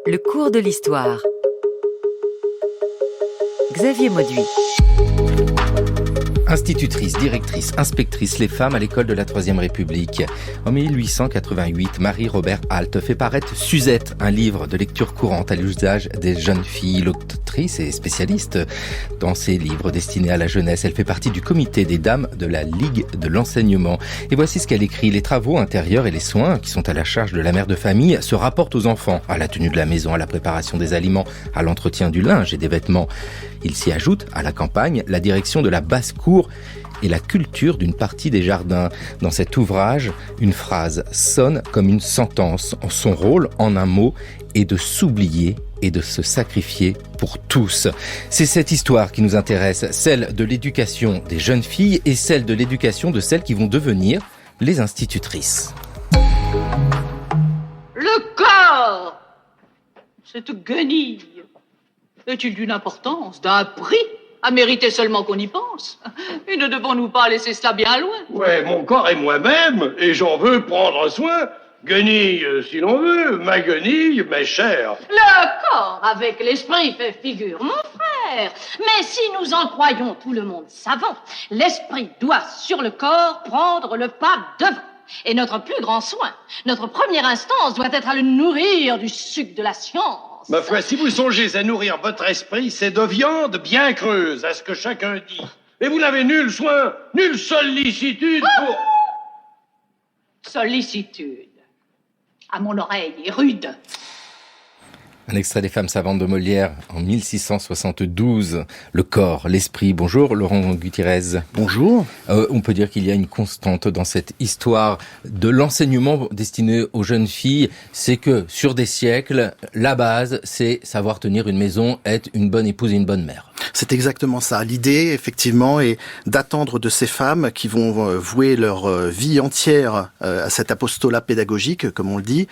Le cours de l'histoire. Xavier Mauduit. Institutrice, directrice, inspectrice, les femmes à l'école de la Troisième République. En 1888, Marie-Robert Alt fait paraître Suzette, un livre de lecture courante à l'usage des jeunes filles. L'autrice et spécialiste dans ses livres destinés à la jeunesse. Elle fait partie du comité des dames de la Ligue de l'enseignement. Et voici ce qu'elle écrit. Les travaux intérieurs et les soins qui sont à la charge de la mère de famille se rapportent aux enfants, à la tenue de la maison, à la préparation des aliments, à l'entretien du linge et des vêtements. Il s'y ajoute, à la campagne, la direction de la basse-cour et la culture d'une partie des jardins. Dans cet ouvrage, une phrase sonne comme une sentence. Son rôle, en un mot, est de s'oublier et de se sacrifier pour tous. C'est cette histoire qui nous intéresse, celle de l'éducation des jeunes filles et celle de l'éducation de celles qui vont devenir les institutrices. Le corps, cette guenille, est-il d'une importance, d'un prix, à mériter seulement qu'on y pense? Et ne devons-nous pas laisser cela bien loin? Ouais, mon corps est moi-même, et j'en veux prendre soin. Guenille, si l'on veut, ma guenille, mes chairs. Le corps avec l'esprit fait figure, mon frère. Mais si nous en croyons tout le monde savant, l'esprit doit, sur le corps, prendre le pas devant. Et notre plus grand soin, notre première instance doit être à le nourrir du suc de la science. Ma foi, si vous songez à nourrir votre esprit, c'est de viande bien creuse, à ce que chacun dit. Et vous n'avez nul soin, nulle sollicitude pour... Sollicitude. À mon oreille est rude. Un extrait des Femmes savantes de Molière en 1672. Le corps, l'esprit. Bonjour Laurent Gutierrez. Bonjour. On peut dire qu'il y a une constante dans cette histoire de l'enseignement destiné aux jeunes filles. C'est que sur des siècles, la base, c'est savoir tenir une maison, être une bonne épouse et une bonne mère. C'est exactement ça. L'idée, effectivement, est d'attendre de ces femmes qui vont vouer leur vie entière à cet apostolat pédagogique, comme on le dit,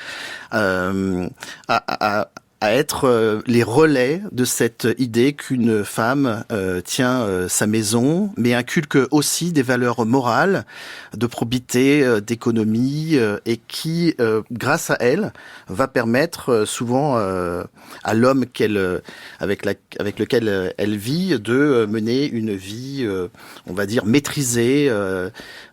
à être les relais de cette idée qu'une femme tient sa maison, mais inculque aussi des valeurs morales, de probité, d'économie, et qui, grâce à elle, va permettre souvent à l'homme avec lequel elle vit de mener une vie, on va dire, maîtrisée,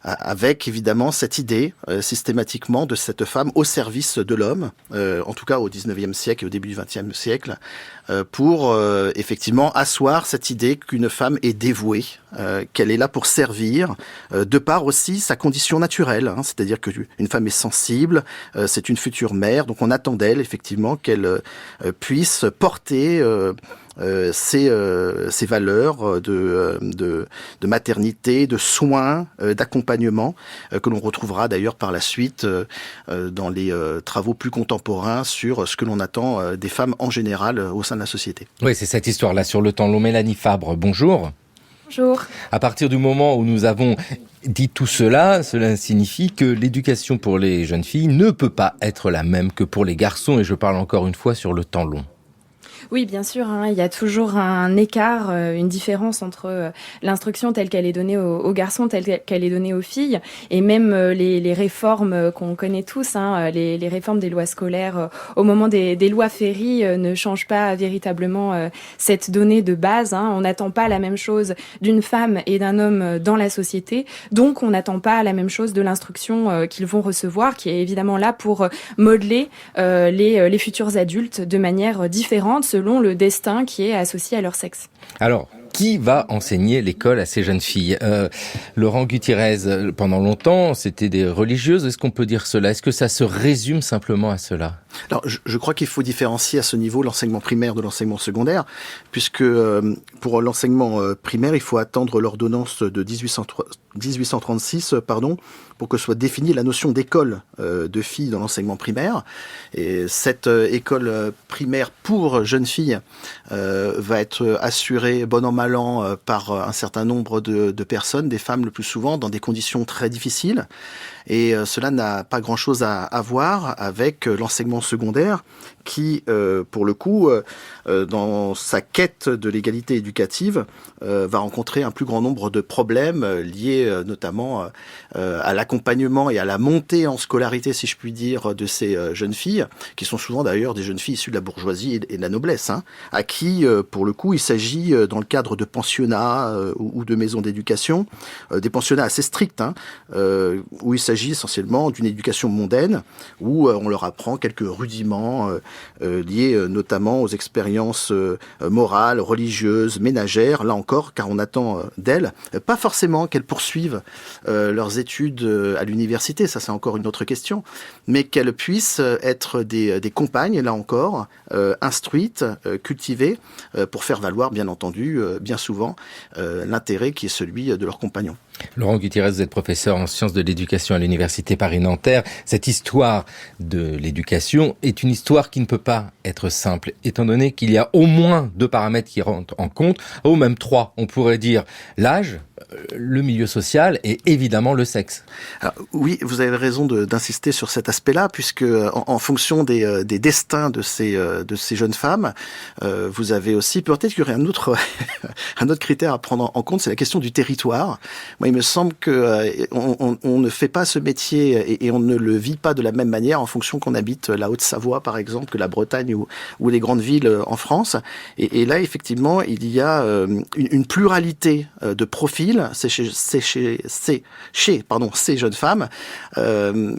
avec évidemment cette idée systématiquement de cette femme au service de l'homme, en tout cas au 19e siècle et au début du 20e siècle, pour effectivement asseoir cette idée qu'une femme est dévouée, qu'elle est là pour servir, de par aussi sa condition naturelle, c'est-à-dire qu'une femme est sensible, c'est une future mère, donc on attend d'elle effectivement qu'elle puisse porter ces valeurs de maternité, de soins, d'accompagnement, que l'on retrouvera d'ailleurs par la suite dans les travaux plus contemporains sur ce que l'on attend des femmes en général au sein de la société. Oui, c'est cette histoire-là sur le temps long. Mélanie Fabre, bonjour. Bonjour. À partir du moment où nous avons dit tout cela, cela signifie que l'éducation pour les jeunes filles ne peut pas être la même que pour les garçons, et je parle encore une fois sur le temps long. Oui, bien sûr, il y a toujours un écart, une différence entre l'instruction telle qu'elle est donnée aux garçons, telle qu'elle est donnée aux filles, et même les réformes qu'on connaît tous, les réformes des lois scolaires au moment des lois Ferry ne changent pas véritablement cette donnée de base. On n'attend pas la même chose d'une femme et d'un homme dans la société, donc on n'attend pas la même chose de l'instruction qu'ils vont recevoir, qui est évidemment là pour modeler les futurs adultes de manière différente, selon le destin qui est associé à leur sexe. Alors, qui va enseigner l'école à ces jeunes filles ? Laurent Gutierrez, pendant longtemps, c'était des religieuses. Est-ce qu'on peut dire cela ? Est-ce que ça se résume simplement à cela ? Alors, je crois qu'il faut différencier à ce niveau l'enseignement primaire de l'enseignement secondaire, puisque pour l'enseignement primaire, il faut attendre l'ordonnance de 1836, pour que soit définie la notion d'école de filles dans l'enseignement primaire. Et cette école primaire pour jeunes filles va être assurée bon an mal an par un certain nombre de personnes, des femmes le plus souvent, dans des conditions très difficiles. Et cela n'a pas grand-chose à voir avec l'enseignement secondaire qui, pour le coup, dans sa quête de l'égalité éducative, va rencontrer un plus grand nombre de problèmes liés notamment à l'accompagnement et à la montée en scolarité, si je puis dire, de ces jeunes filles, qui sont souvent d'ailleurs des jeunes filles issues de la bourgeoisie et de la noblesse, à qui, pour le coup, il s'agit, dans le cadre de pensionnats ou de maisons d'éducation, des pensionnats assez stricts, où il s'agit essentiellement d'une éducation mondaine, où on leur apprend quelques rudiments liés notamment aux expériences morales, religieuses, ménagères, là encore, car on attend d'elles, pas forcément qu'elles poursuivent leurs études à l'université, ça c'est encore une autre question, mais qu'elles puissent être des compagnes, là encore, instruites, cultivées, pour faire valoir, bien entendu, bien souvent, l'intérêt qui est celui de leurs compagnons. Laurent Gutiérrez, vous êtes professeur en sciences de l'éducation à l'Université Paris-Nanterre. Cette histoire de l'éducation est une histoire qui ne peut pas être simple, étant donné qu'il y a au moins 2 paramètres qui rentrent en compte, ou même 3. On pourrait dire l'âge, le milieu social et évidemment le sexe. Alors, oui, vous avez raison d'insister sur cet aspect-là, puisque en fonction des destins de ces jeunes femmes, vous avez aussi, peut-être qu'il y aurait un autre critère à prendre en compte, c'est la question du territoire. Moi, il me semble que on ne fait pas ce métier et on ne le vit pas de la même manière en fonction qu'on habite la Haute-Savoie, par exemple, que la Bretagne ou les grandes villes en France. Et là, effectivement, il y a une pluralité de profils. C'est chez ces jeunes femmes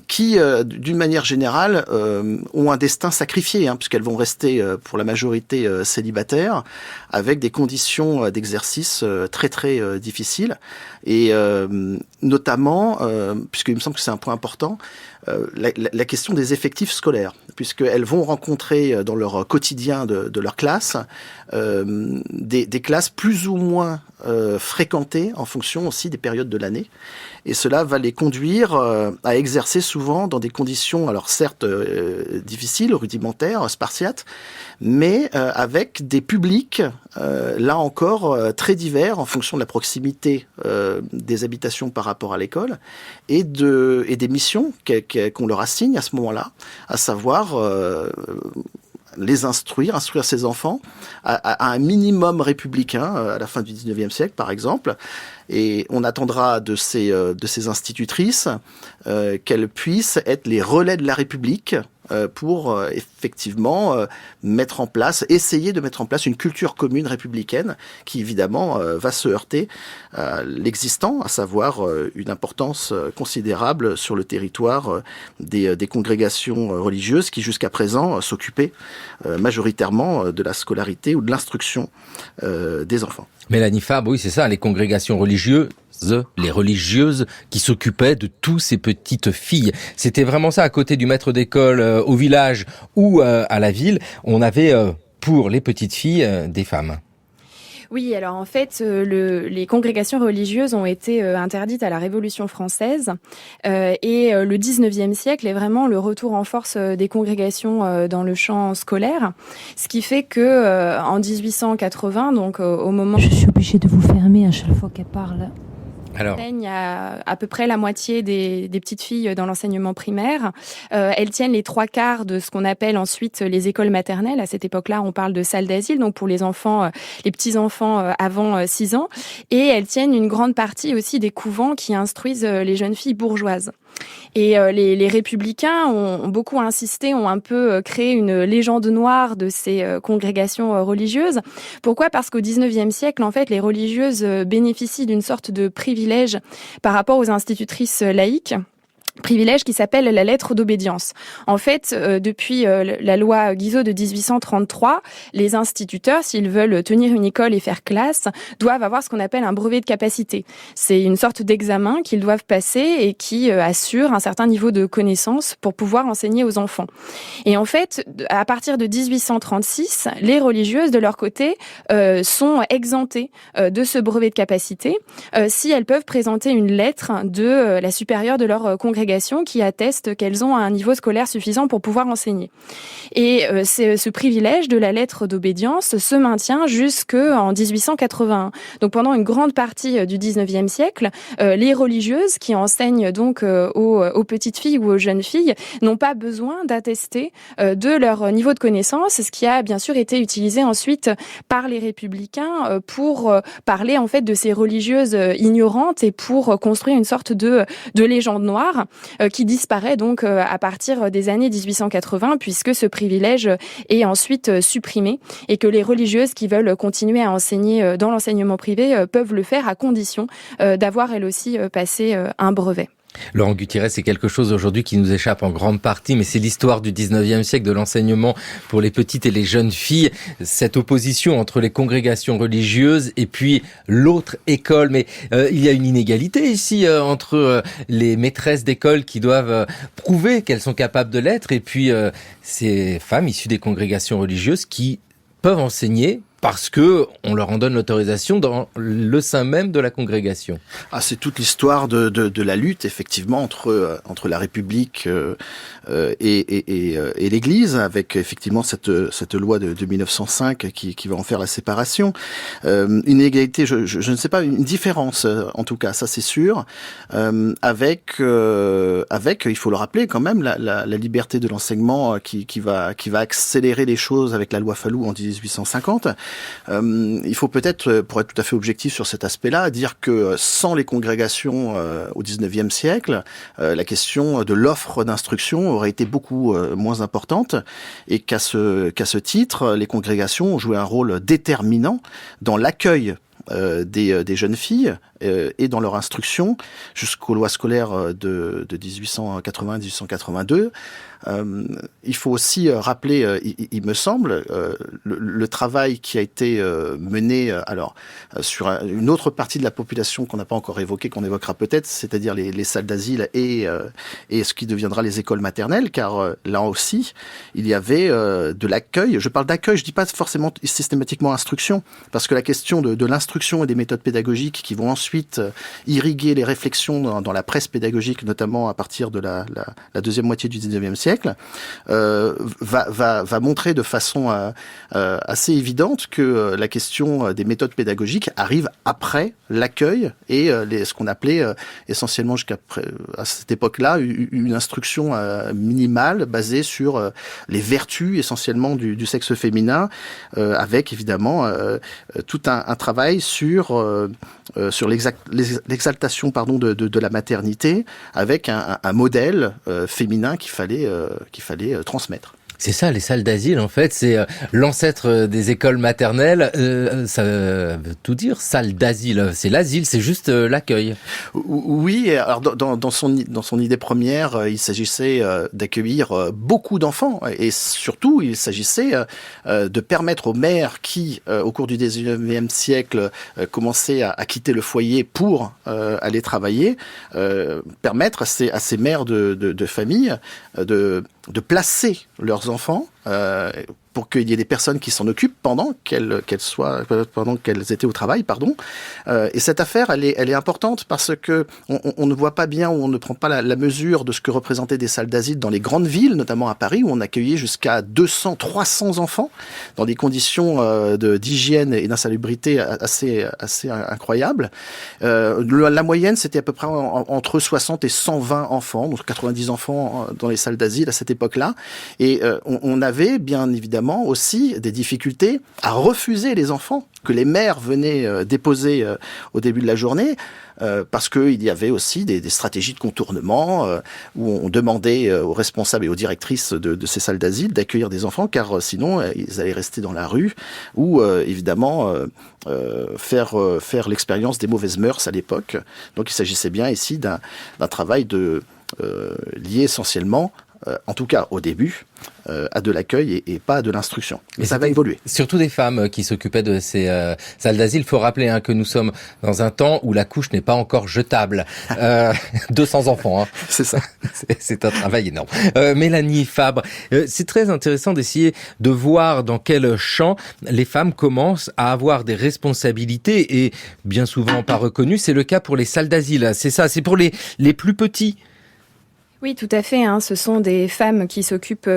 qui, d'une manière générale, ont un destin sacrifié, puisqu'elles vont rester pour la majorité célibataires, avec des conditions d'exercice très très difficiles. Et notamment, puisqu'il me semble que c'est un point important, la question des effectifs scolaires, puisqu'elles vont rencontrer dans leur quotidien de leur classe des classes plus ou moins fréquentées en fonction aussi des périodes de l'année. Et cela va les conduire à exercer souvent dans des conditions, alors certes difficiles, rudimentaires, spartiates, mais avec des publics, là encore, très divers en fonction de la proximité des habitations par rapport à l'école et des missions qu'on leur assigne à ce moment-là, à savoir les instruire ces enfants à un minimum républicain à la fin du 19e siècle, par exemple. Et on attendra de ces institutrices qu'elles puissent être les relais de la République pour effectivement essayer de mettre en place une culture commune républicaine qui évidemment va se heurter à l'existant, à savoir une importance considérable sur le territoire des congrégations religieuses qui jusqu'à présent s'occupaient majoritairement de la scolarité ou de l'instruction des enfants. Mélanie Fabre, oui c'est ça, les congrégations religieuses, les religieuses qui s'occupaient de toutes ces petites filles. C'était vraiment ça, à côté du maître d'école au village ou à la ville, on avait pour les petites filles des femmes. Oui, alors en fait, les congrégations religieuses ont été interdites à la Révolution française et le 19e siècle est vraiment le retour en force des congrégations dans le champ scolaire, ce qui fait que en 1880, donc au moment... Je suis obligée de vous fermer à chaque fois qu'elle parle. Alors, Il y a à peu près la moitié des petites filles dans l'enseignement primaire. Elles tiennent les 3/4 de ce qu'on appelle ensuite les écoles maternelles. À cette époque-là, on parle de salles d'asile, donc pour les enfants, les petits-enfants avant 6 ans. Et elles tiennent une grande partie aussi des couvents qui instruisent les jeunes filles bourgeoises. Et les républicains ont beaucoup insisté, ont un peu créé une légende noire de ces congrégations religieuses. Pourquoi ? Parce qu'au 19e siècle, en fait, les religieuses bénéficient d'une sorte de privilège par rapport aux institutrices laïques. Privilège qui s'appelle la lettre d'obédience. En fait, depuis la loi Guizot de 1833, les instituteurs, s'ils veulent tenir une école et faire classe, doivent avoir ce qu'on appelle un brevet de capacité. C'est une sorte d'examen qu'ils doivent passer et qui assure un certain niveau de connaissance pour pouvoir enseigner aux enfants. Et en fait, à partir de 1836, les religieuses, de leur côté, sont exemptées de ce brevet de capacité si elles peuvent présenter une lettre de la supérieure de leur congrégation. congrégations qui attestent qu'elles ont un niveau scolaire suffisant pour pouvoir enseigner. Et ce privilège de la lettre d'obédience se maintient jusqu'en 1881. Donc pendant une grande partie du 19e siècle, les religieuses qui enseignent donc aux petites filles ou aux jeunes filles n'ont pas besoin d'attester de leur niveau de connaissance, ce qui a bien sûr été utilisé ensuite par les républicains pour parler en fait de ces religieuses ignorantes et pour construire une sorte de légende noire qui disparaît donc à partir des années 1880 puisque ce privilège est ensuite supprimé et que les religieuses qui veulent continuer à enseigner dans l'enseignement privé peuvent le faire à condition d'avoir elles aussi passé un brevet. Laurent Gutierrez, c'est quelque chose aujourd'hui qui nous échappe en grande partie, mais c'est l'histoire du 19e siècle de l'enseignement pour les petites et les jeunes filles. Cette opposition entre les congrégations religieuses et puis l'autre école. Mais il y a une inégalité ici entre les maîtresses d'école qui doivent prouver qu'elles sont capables de l'être et puis ces femmes issues des congrégations religieuses qui peuvent enseigner parce que on leur en donne l'autorisation dans le sein même de la congrégation. Ah, c'est toute l'histoire de la lutte effectivement entre la République et l'Église, avec effectivement cette loi de 1905 qui va en faire la séparation. Une égalité, je ne sais pas, une différence en tout cas, ça c'est sûr, avec il faut le rappeler quand même la liberté de l'enseignement qui va accélérer les choses avec la loi Fallou en 1850. Il faut peut-être, pour être tout à fait objectif sur cet aspect-là, dire que sans les congrégations au XIXe siècle, la question de l'offre d'instruction aurait été beaucoup moins importante et qu'à ce titre, les congrégations ont joué un rôle déterminant dans l'accueil des jeunes filles et dans leur instruction jusqu'aux lois scolaires de 1880-1882. Il faut aussi rappeler, il me semble, le travail qui a été mené sur une autre partie de la population qu'on n'a pas encore évoquée, qu'on évoquera peut-être, c'est-à-dire les salles d'asile et ce qui deviendra les écoles maternelles, car là aussi, il y avait de l'accueil. Je parle d'accueil, je dis pas forcément systématiquement instruction, parce que la question de l'instruction et des méthodes pédagogiques qui vont ensuite irriguer les réflexions dans la presse pédagogique, notamment à partir de la deuxième moitié du 19e siècle, va montrer de façon assez évidente que la question des méthodes pédagogiques arrive après l'accueil et ce qu'on appelait essentiellement à cette époque-là une instruction minimale basée sur les vertus essentiellement du sexe féminin, avec évidemment tout un travail sur l'exaltation de la maternité, avec un modèle féminin qu'il fallait transmettre. C'est ça, les salles d'asile, en fait, c'est l'ancêtre des écoles maternelles. Ça veut tout dire, salle d'asile. C'est l'asile, c'est juste l'accueil. Oui, alors dans son idée première, il s'agissait d'accueillir beaucoup d'enfants. Et surtout, il s'agissait de permettre aux mères qui, au cours du 19e siècle, commençaient à quitter le foyer pour aller travailler, permettre à ces mères de famille de placer leurs enfants pour qu'il y ait des personnes qui s'en occupent pendant qu'elles étaient au travail, et cette affaire, elle est importante parce que on ne voit pas bien, ou on ne prend pas la mesure de ce que représentaient des salles d'asile dans les grandes villes, notamment à Paris, où on accueillait jusqu'à 200, 300 enfants dans des conditions d'hygiène et d'insalubrité assez incroyables. La moyenne, c'était à peu près entre 60 et 120 enfants, donc 90 enfants dans les salles d'asile à cette époque-là, et on avait bien évidemment aussi des difficultés à refuser les enfants que les mères venaient déposer au début de la journée, parce qu'il y avait aussi des stratégies de contournement où on demandait aux responsables et aux directrices de ces salles d'asile d'accueillir des enfants, car sinon ils allaient rester dans la rue ou évidemment faire l'expérience des mauvaises mœurs à l'époque. Donc il s'agissait bien ici d'un travail lié essentiellement, en tout cas au début, à de l'accueil et pas à de l'instruction. Mais ça va évoluer. Surtout des femmes qui s'occupaient de ces salles d'asile. Il faut rappeler que nous sommes dans un temps où la couche n'est pas encore jetable. 200 enfants. Hein. C'est ça. C'est un travail énorme. Mélanie Fabre, c'est très intéressant d'essayer de voir dans quel champ les femmes commencent à avoir des responsabilités et bien souvent pas reconnues. C'est le cas pour les salles d'asile. C'est ça, c'est pour les plus petits. Oui, tout à fait. Ce sont des femmes qui s'occupent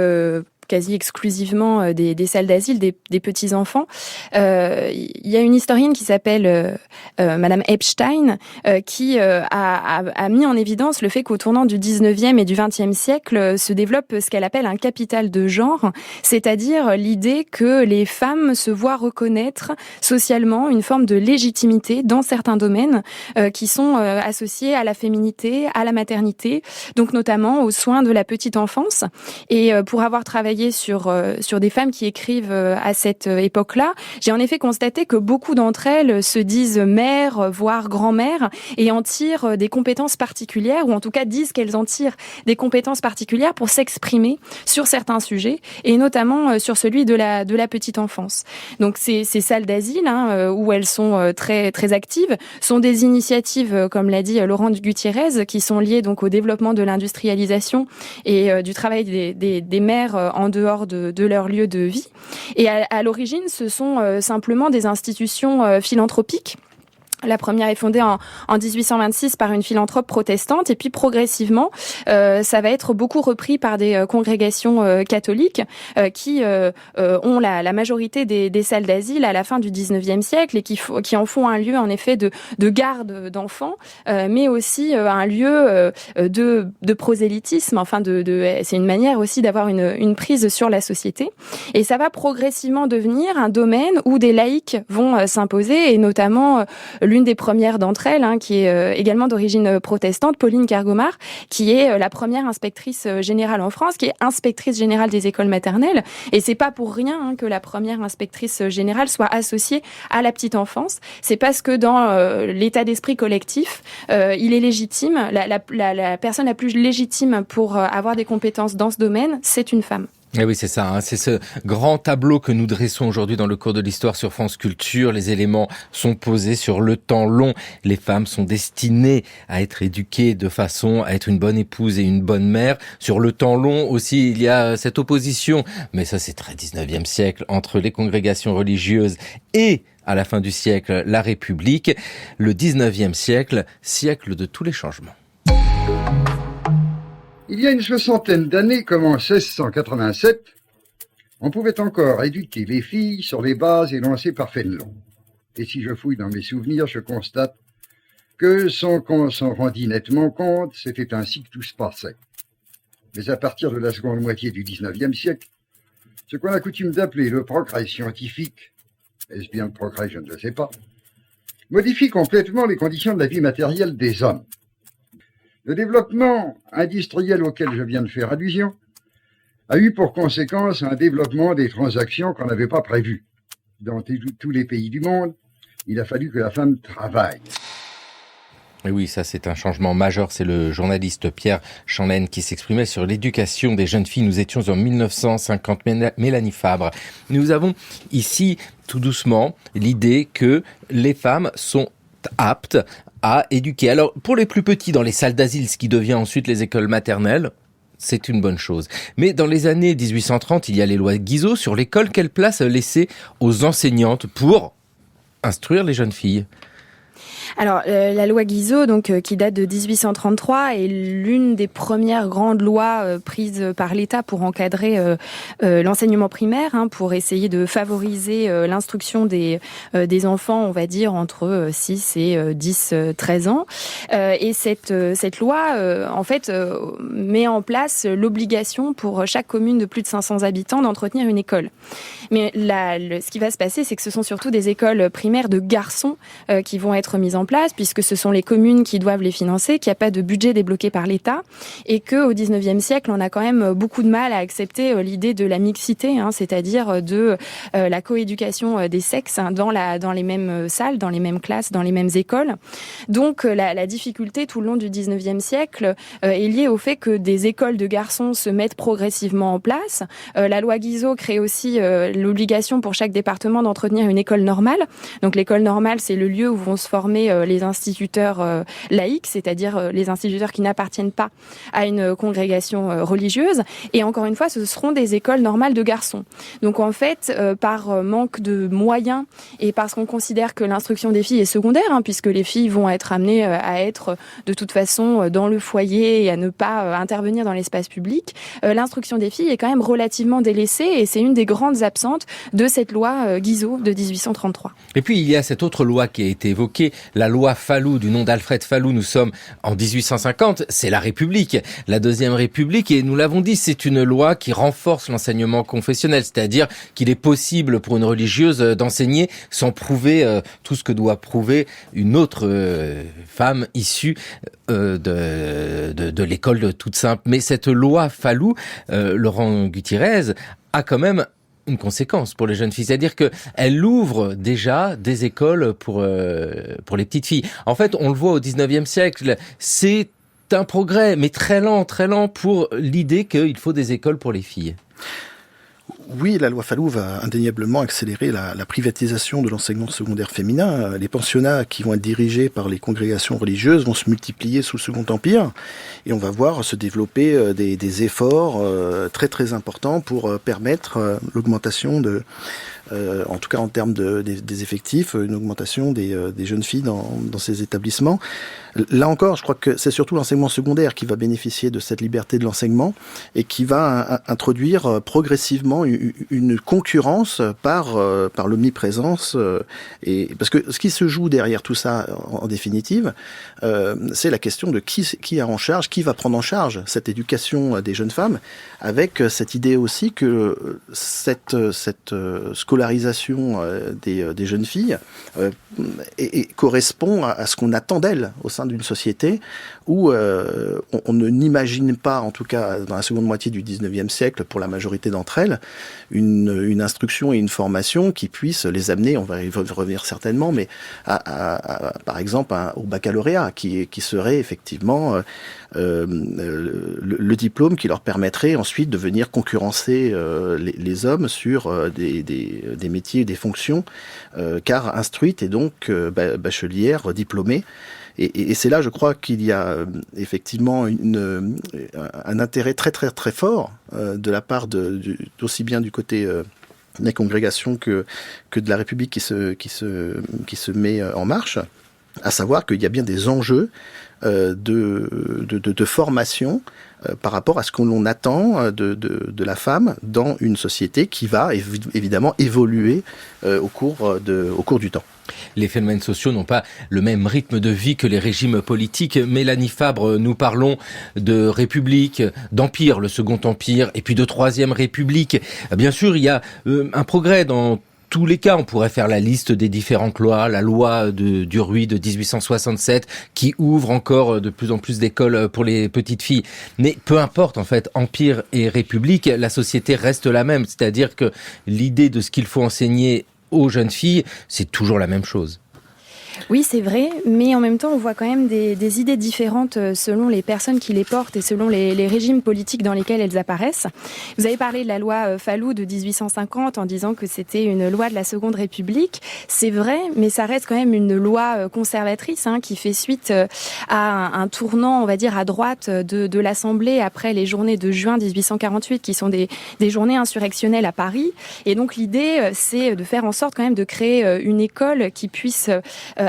quasi exclusivement des salles d'asile, des petits-enfants. Il y a une historienne qui s'appelle Madame Epstein qui a mis en évidence le fait qu'au tournant du 19e et du 20e siècle se développe ce qu'elle appelle un capital de genre, c'est-à-dire l'idée que les femmes se voient reconnaître socialement une forme de légitimité dans certains domaines qui sont associés à la féminité, à la maternité, donc notamment aux soins de la petite enfance. Et pour avoir travaillé sur des femmes qui écrivent à cette époque-là, j'ai en effet constaté que beaucoup d'entre elles se disent mères, voire grand-mères, et en tirent des compétences particulières, ou en tout cas disent qu'elles en tirent des compétences particulières pour s'exprimer sur certains sujets, et notamment sur celui de la petite enfance. Donc ces salles d'asile, où elles sont très très actives, sont des initiatives, comme l'a dit Laurent Gutiérrez, qui sont liées donc au développement de l'industrialisation et du travail des mères en dehors de leur lieu de vie. Et à l'origine, ce sont simplement des institutions philanthropiques. La première est fondée en 1826 par une philanthrope protestante, et puis progressivement, ça va être beaucoup repris par des congrégations catholiques qui ont la majorité des salles d'asile à la fin du 19e siècle et qui en font un lieu en effet de garde d'enfants, mais aussi un lieu de prosélytisme. Enfin, c'est une manière aussi d'avoir une prise sur la société. Et ça va progressivement devenir un domaine où des laïcs vont s'imposer, et notamment l'une des premières d'entre elles, qui est également d'origine protestante, Pauline Kergomar, qui est la première inspectrice générale en France, qui est inspectrice générale des écoles maternelles. Et c'est pas pour rien que la première inspectrice générale soit associée à la petite enfance. C'est parce que dans l'état d'esprit collectif, il est légitime, la personne la plus légitime pour avoir des compétences dans ce domaine, c'est une femme. Eh oui, c'est ça. C'est ce grand tableau que nous dressons aujourd'hui dans le cours de l'histoire sur France Culture. Les éléments sont posés sur le temps long. Les femmes sont destinées à être éduquées de façon à être une bonne épouse et une bonne mère. Sur le temps long aussi, il y a cette opposition, mais ça c'est très 19e siècle, entre les congrégations religieuses et, à la fin du siècle, la République. Le 19e siècle, siècle de tous les changements. Il y a une soixantaine d'années, comme en 1687, on pouvait encore éduquer les filles sur les bases énoncées par Fénelon. Et si je fouille dans mes souvenirs, je constate que, sans qu'on s'en rendît nettement compte, c'était ainsi que tout se passait. Mais à partir de la seconde moitié du XIXe siècle, ce qu'on a coutume d'appeler le progrès scientifique, est-ce bien le progrès, je ne le sais pas, modifie complètement les conditions de la vie matérielle des hommes. Le développement industriel auquel je viens de faire allusion a eu pour conséquence un développement des transactions qu'on n'avait pas prévues. Dans tous les pays du monde, il a fallu que la femme travaille. Et oui, ça c'est un changement majeur. C'est le journaliste Pierre Chanlaine qui s'exprimait sur l'éducation des jeunes filles. Nous étions en 1950, Mélanie Fabre. Nous avons ici, tout doucement, l'idée que les femmes sont aptes à éduquer. Alors, pour les plus petits, dans les salles d'asile, ce qui devient ensuite les écoles maternelles, c'est une bonne chose. Mais dans les années 1830, il y a les lois Guizot sur l'école. Quelle place laisser aux enseignantes pour instruire les jeunes filles ? Alors, la loi Guizot, qui date de 1833, est l'une des premières grandes lois prises par l'État pour encadrer l'enseignement primaire, pour essayer de favoriser l'instruction des enfants, on va dire, entre 6 et 10, 13 ans. Et cette loi, en fait, met en place l'obligation pour chaque commune de plus de 500 habitants d'entretenir une école. Mais ce qui va se passer, c'est que ce sont surtout des écoles primaires de garçons qui vont être mises en place, puisque ce sont les communes qui doivent les financer, qu'il n'y a pas de budget débloqué par l'État, et qu'au XIXe siècle, on a quand même beaucoup de mal à accepter l'idée de la mixité, c'est-à-dire de la coéducation des sexes dans les mêmes salles, dans les mêmes classes, dans les mêmes écoles. Donc la difficulté tout le long du XIXe siècle est liée au fait que des écoles de garçons se mettent progressivement en place. La loi Guizot crée aussi l'obligation pour chaque département d'entretenir une école normale. Donc l'école normale, c'est le lieu où vont se former les instituteurs laïcs, c'est-à-dire les instituteurs qui n'appartiennent pas à une congrégation religieuse. Et encore une fois, ce seront des écoles normales de garçons. Donc en fait, par manque de moyens et parce qu'on considère que l'instruction des filles est secondaire, puisque les filles vont être amenées à être de toute façon dans le foyer et à ne pas intervenir dans l'espace public, l'instruction des filles est quand même relativement délaissée et c'est une des grandes absentes de cette loi Guizot de 1833. Et puis il y a cette autre loi qui a été évoquée, la loi Fallou, du nom d'Alfred Fallou. Nous sommes en 1850, c'est la République, la Deuxième République, et nous l'avons dit, c'est une loi qui renforce l'enseignement confessionnel, c'est-à-dire qu'il est possible pour une religieuse d'enseigner sans prouver tout ce que doit prouver une autre femme issue de l'école toute simple. Mais cette loi Fallou, Laurent Gutiérrez, a quand même une conséquence pour les jeunes filles, c'est-à-dire que elle ouvre déjà des écoles pour les petites filles. En fait, on le voit au 19e siècle, c'est un progrès, mais très lent pour l'idée qu'il faut des écoles pour les filles. Oui, la loi Fallou va indéniablement accélérer la privatisation de l'enseignement secondaire féminin. Les pensionnats qui vont être dirigés par les congrégations religieuses vont se multiplier sous le Second Empire et on va voir se développer des efforts très très importants pour permettre l'augmentation en tout cas en termes des effectifs, une augmentation des jeunes filles dans ces établissements. Là encore, je crois que c'est surtout l'enseignement secondaire qui va bénéficier de cette liberté de l'enseignement et qui va introduire progressivement une concurrence par l'omniprésence. Et parce que ce qui se joue derrière tout ça, en définitive, c'est la question de qui a en charge, qui va prendre en charge cette éducation des jeunes femmes, avec cette idée aussi que cette scolarisation des jeunes filles correspond à ce qu'on attend d'elles au sein d'une société où on ne n'imagine pas, en tout cas dans la seconde moitié du 19e siècle, pour la majorité d'entre elles, une instruction et une formation qui puissent les amener, on va y revenir certainement, mais par exemple au baccalauréat, qui serait effectivement le diplôme qui leur permettrait ensuite de venir concurrencer les hommes sur des métiers et des fonctions, car instruites et donc bachelières diplômées. Et c'est là, je crois, qu'il y a effectivement un intérêt très très très fort de la part aussi bien du côté des congrégations que de la République qui se met en marche, à savoir qu'il y a bien des enjeux de formation par rapport à ce que l'on attend de la femme dans une société qui va évidemment évoluer au cours du temps. Les phénomènes sociaux n'ont pas le même rythme de vie que les régimes politiques. Mélanie Fabre, nous parlons de République, d'Empire, le Second Empire, et puis de Troisième République. Bien sûr, il y a un progrès dans tous les cas. On pourrait faire la liste des différentes lois, la loi du Rhuys de 1867 qui ouvre encore de plus en plus d'écoles pour les petites filles. Mais peu importe, en fait, Empire et République, la société reste la même. C'est-à-dire que l'idée de ce qu'il faut enseigner aux jeunes filles, c'est toujours la même chose. Oui, c'est vrai, mais en même temps, on voit quand même des idées différentes selon les personnes qui les portent et selon les régimes politiques dans lesquels elles apparaissent. Vous avez parlé de la loi Fallou de 1850 en disant que c'était une loi de la Seconde République. C'est vrai, mais ça reste quand même une loi conservatrice qui fait suite à un tournant, on va dire, à droite de l'Assemblée après les journées de juin 1848, qui sont des journées insurrectionnelles à Paris. Et donc l'idée, c'est de faire en sorte quand même de créer une école qui puisse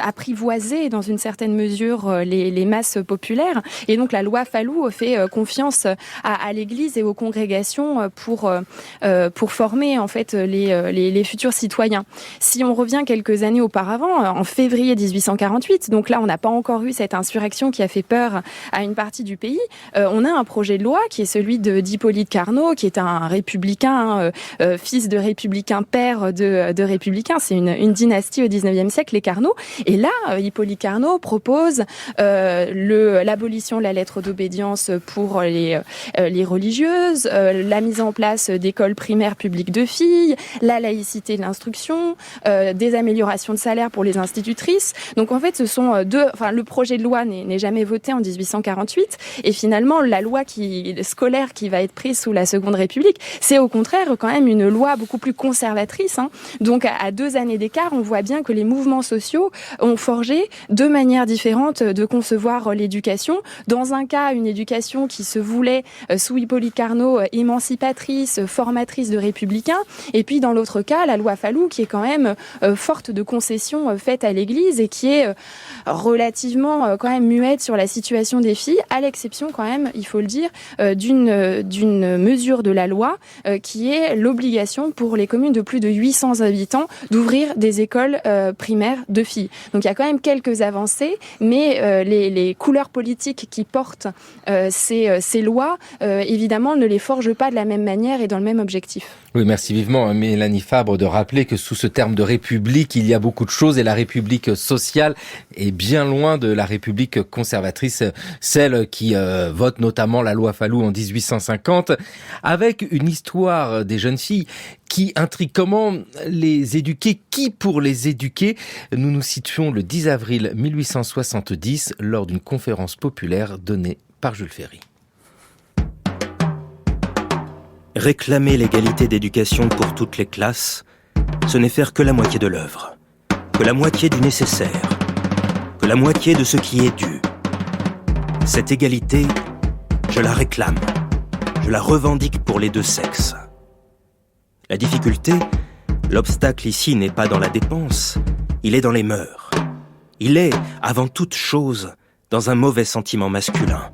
apprivoiser dans une certaine mesure les masses populaires. Et donc la loi Fallou fait confiance à l'Église et aux congrégations pour former en fait les futurs citoyens. Si on revient quelques années auparavant, en février 1848, donc là on n'a pas encore eu cette insurrection qui a fait peur à une partie du pays, on a un projet de loi qui est celui d'Hippolyte Carnot, qui est un républicain, fils de républicain, père de républicain. C'est une dynastie au 19e siècle, les Carnot. Et là, Hippolyte Carnot propose l'abolition de la lettre d'obédience pour les religieuses, la mise en place d'écoles primaires publiques de filles, la laïcité de l'instruction, des améliorations de salaire pour les institutrices. Donc en fait, ce sont le projet de loi n'est jamais voté en 1848 et finalement la loi scolaire qui va être prise sous la Seconde République, c'est au contraire quand même une loi beaucoup plus conservatrice. Donc à 2 années d'écart, on voit bien que les mouvements sociaux ont forgé deux manières différentes de concevoir l'éducation. Dans un cas, une éducation qui se voulait, sous Hippolyte Carnot, émancipatrice, formatrice de républicains. Et puis dans l'autre cas, la loi Fallou, qui est quand même forte de concessions faites à l'Église et qui est relativement quand même muette sur la situation des filles, à l'exception quand même, il faut le dire, d'une mesure de la loi qui est l'obligation pour les communes de plus de 800 habitants d'ouvrir des écoles primaires de filles. Donc il y a quand même quelques avancées, mais les couleurs politiques qui portent ces lois, évidemment, ne les forgent pas de la même manière et dans le même objectif. Oui, merci vivement Mélanie Fabre de rappeler que sous ce terme de république, il y a beaucoup de choses et la république sociale est bien loin de la république conservatrice, celle qui vote notamment la loi Fallou en 1850, avec une histoire des jeunes filles qui intrigue. Comment les éduquer? Qui pour les éduquer? Nous nous situons le 10 avril 1870 lors d'une conférence populaire donnée par Jules Ferry. Réclamer l'égalité d'éducation pour toutes les classes, ce n'est faire que la moitié de l'œuvre, que la moitié du nécessaire, que la moitié de ce qui est dû. Cette égalité, je la réclame, je la revendique pour les deux sexes. La difficulté, l'obstacle ici n'est pas dans la dépense, il est dans les mœurs. Il est, avant toute chose, dans un mauvais sentiment masculin.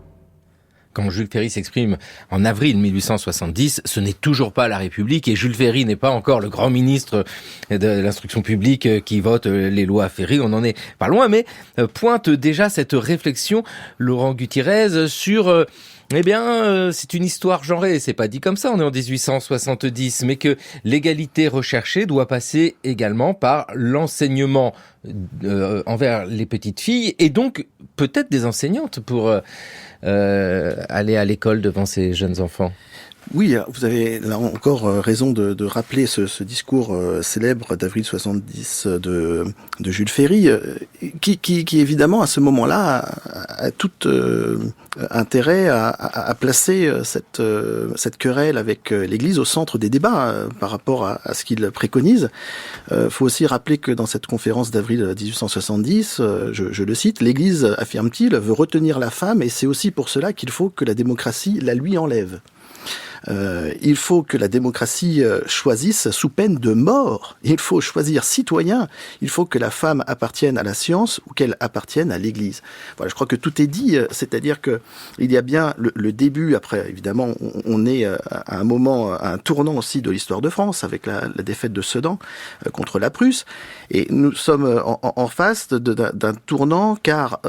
Quand Jules Ferry s'exprime en avril 1870, ce n'est toujours pas la République et Jules Ferry n'est pas encore le grand ministre de l'instruction publique qui vote les lois Ferry. On n'en est pas loin, mais pointe déjà cette réflexion, Laurent Gutierrez, sur... c'est une histoire genrée, c'est pas dit comme ça, on est en 1870, mais que l'égalité recherchée doit passer également par l'enseignement envers les petites filles et donc peut-être des enseignantes pour aller à l'école devant ces jeunes enfants. Oui, vous avez là encore raison de rappeler ce discours célèbre d'avril 70 de Jules Ferry, qui évidemment à ce moment-là a tout intérêt à placer cette querelle avec l'Église au centre des débats par rapport à ce qu'il préconise. Faut aussi rappeler que dans cette conférence d'avril 1870, je le cite, l'Église, affirme-t-il, veut retenir la femme et c'est aussi pour cela qu'il faut que la démocratie la lui enlève. Il faut que la démocratie choisisse sous peine de mort. Il faut choisir citoyen. Il faut que la femme appartienne à la science ou qu'elle appartienne à l'Église. Voilà, je crois que tout est dit. C'est-à-dire que il y a bien le début. Après, évidemment, on est à un moment, à un tournant aussi de l'histoire de France avec la défaite de Sedan contre la Prusse. Et nous sommes en face d'un tournant car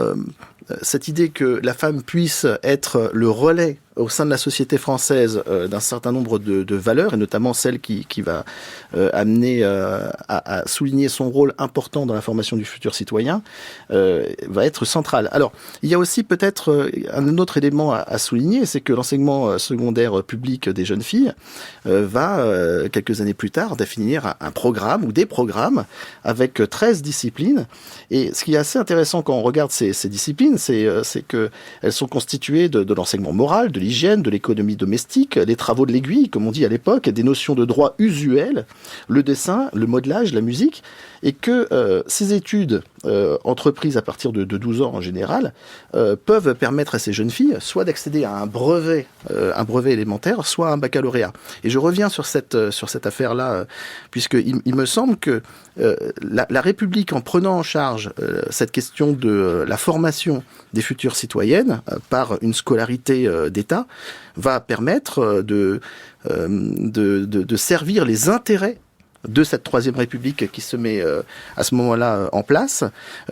cette idée que la femme puisse être le relais au sein de la société française d'un certain nombre de valeurs, et notamment celle qui va amener à souligner son rôle important dans la formation du futur citoyen, va être centrale. Alors, il y a aussi peut-être un autre élément à souligner, c'est que l'enseignement secondaire public des jeunes filles va, quelques années plus tard, définir un programme ou des programmes avec 13 disciplines. Et ce qui est assez intéressant quand on regarde ces disciplines, c'est que elles sont constituées de l'enseignement moral, de l'hygiène, de l'économie domestique, les travaux de l'aiguille, comme on dit à l'époque, des notions de droit usuel, le dessin, le modelage, la musique, et que ces études entreprises à partir de 12 ans en général peuvent permettre à ces jeunes filles soit d'accéder à un brevet élémentaire, soit à un baccalauréat. Et je reviens sur cette affaire-là, puisqu'il me semble que la République, en prenant en charge cette question de la formation des futures citoyennes par une scolarité d'État, va permettre de servir les intérêts de cette Troisième République qui se met à ce moment-là en place,